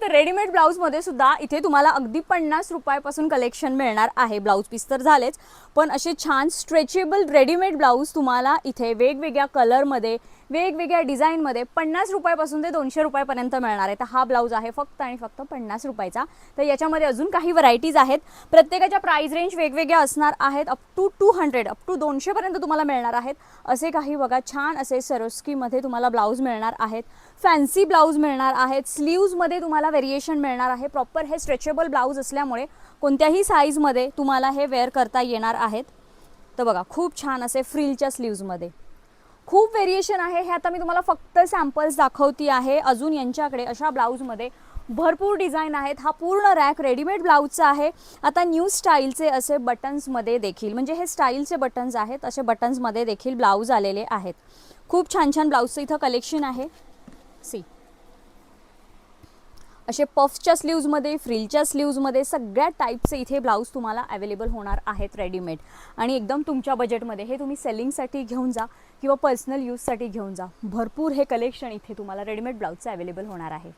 तर रेडीमेड ब्लाऊजमध्ये सुद्धा इथे तुम्हाला अगदी 50 रुपयापासून कलेक्शन मिळणार आहे। ब्लाऊज पीस तर झालेच, पण असे छान स्ट्रेचेबल रेडीमेड ब्लाऊज तुम्हाला इथे वेगवेगळ्या कलरमध्ये, वेगवेगळ्या डिझाईनमध्ये 50 रुपयापासून ते 200 रुपयापर्यंत मिळणार आहे। तर हा ब्लाऊज आहे फक्त आणि फक्त 50 रुपयाचा। तर याच्यामध्ये अजून काही व्हरायटीज आहेत, प्रत्येकाच्या प्राइस रेंज वेगवेगळ्या असणार आहेत। अप टू 200 अप टू 200 पर्यंत तुम्हाला मिळणार आहेत। असे काही बघा छान असे सरोस्कीमध्ये तुम्हाला ब्लाऊज मिळणार आहेत, फॅन्सी ब्लाऊज मिळणार आहेत, स्लीव्समध्ये तुम्हाला व्हेरिएशन मिळणार आहे। प्रॉपर हे स्ट्रेचेबल ब्लाऊज असल्यामुळे कोणत्याही साईजमध्ये तुम्हाला हे वेअर करता येणार आहेत। तर बघा खूप छान असे फ्रिलच्या स्लीव्समध्ये खूप व्हेरिएशन आहे। हे आता मी तुम्हाला फक्त सॅम्पल्स दाखवती आहे, अजून यांच्याकडे अशा ब्लाऊजमध्ये भरपूर डिझाईन आहेत। हा पूर्ण रॅक रेडीमेड ब्लाऊजचा आहे। आता न्यू स्टाईलचे असे बटन्समध्ये देखील, म्हणजे हे स्टाईलचे बटन्स आहेत, असे बटन्समध्ये देखील ब्लाऊज आलेले आहेत। खूप छान छान ब्लाऊजचं इथं कलेक्शन आहे। सी असे पफ्सच्या स्लीव्समध्ये, फ्रिलच्या स्लीव्समध्ये सगळ्या टाईपचे इथे ब्लाऊज तुम्हाला अवेलेबल होणार आहेत रेडीमेड, आणि एकदम तुमच्या बजेटमध्ये। हे तुम्ही सेलिंगसाठी घेऊन जा किंवा पर्सनल यूजसाठी घेऊन जा, भरपूर हे कलेक्शन इथे तुम्हाला रेडीमेड ब्लाऊजचं अवेलेबल होणार आहे।